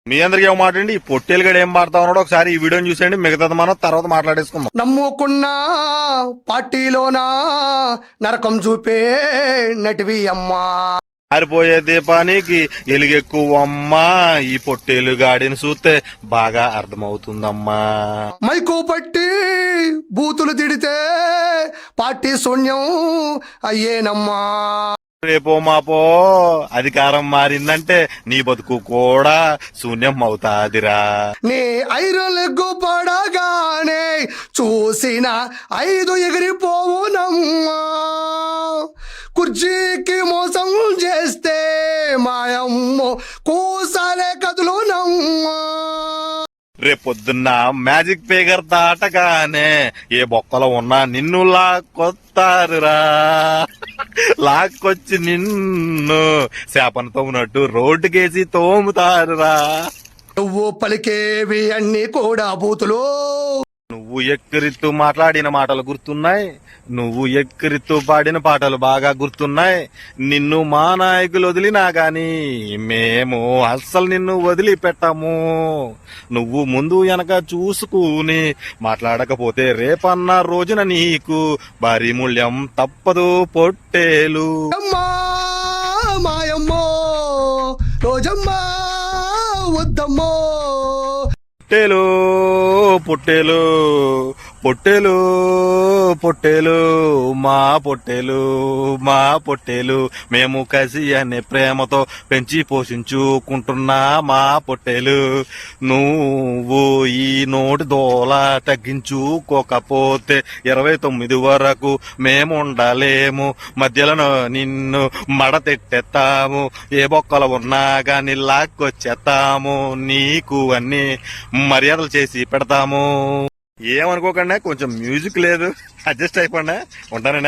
మీ అందరికి ఏం మాట్లాడండి ఈ పొట్టేలు గడ ఏం పాడతా ఉన్నాడో ఒకసారి ఈ వీడియోని చూసేయండి, మిగతాది మనం తర్వాత మాట్లాడేసుకుందాం. నమ్ముకున్నా పార్టీలోనా నరకం చూపే నటివి అమ్మా, ఆరిపోయే దీపానికి ఎలుగెక్కువమ్మా, ఈ పొట్టేలు గాడిని చూస్తే బాగా అర్థమవుతుందమ్మా. మైకు పట్టి బూతులు తిడితే పార్టీ శూన్యం అయ్యేనమ్మా. రేపో మాపో అధికారం మారిందంటే నీ బతుకు కూడా శూన్యం అవుతాదిరా. నీ ఐరన్ లెగ్గు పడగానే చూసిన 5 ఎగిరిపోవునమ్మా. కుర్చీకి మోసం చేస్తే మాయమ్మో కూసాలే కదులునమ్మా. రేపొద్దున్న మ్యాజిక్ ఫిగర్ దాటగానే ఏ బొక్కలో ఉన్నా నిన్ను లాక్కొత్తారురా. లాక్కొచ్చి నిన్ను శాపను తోమునట్టు రోడ్డుకేసి తోముతారురా. నువ్వు పలికేవి అన్ని కూడా బూతులు. నువ్వు ఎక్కిరిత్తు మాట్లాడిన మాటలు గుర్తున్నాయి, నువ్వు ఎక్కిరిత్తు పాడిన పాటలు బాగా గుర్తున్నాయి. నిన్ను మా నాయకులు వదిలినా గాని మేము అస్సలు నిన్ను వదిలిపెట్టము. నువ్వు ముందు వెనక చూసుకుని మాట్లాడకపోతే రేపన్న రోజున నీకు భారీ మూల్యం తప్పదు పొట్టేలు. అమ్మా మాయమ్మో రోజమ్మా వద్దమ్మో. పొట్టేలు పొట్టేలు పొట్టేలు పొట్టేలు మా పొట్టేలు మా పొట్టేలు, మేము కసి అనే ప్రేమతో పెంచి పోషించుకుంటున్నా మా పొట్టేలు. నువ్వు ఈ నోటి దోల తగ్గించుకోకపోతే 29 వరకు మేము ఉండలేము. మధ్యలో నిన్ను మడతెట్టేస్తాము, ఏ బొక్కలు ఉన్నా గాని లాక్కొచ్చేస్తాము. నీకు అన్ని మర్యాదలు చేసి పెడతాము. ఏమనుకోకుండా కొంచెం మ్యూజిక్ లేదు, అడ్జస్ట్ అయిపోండి. ఉంటానండి.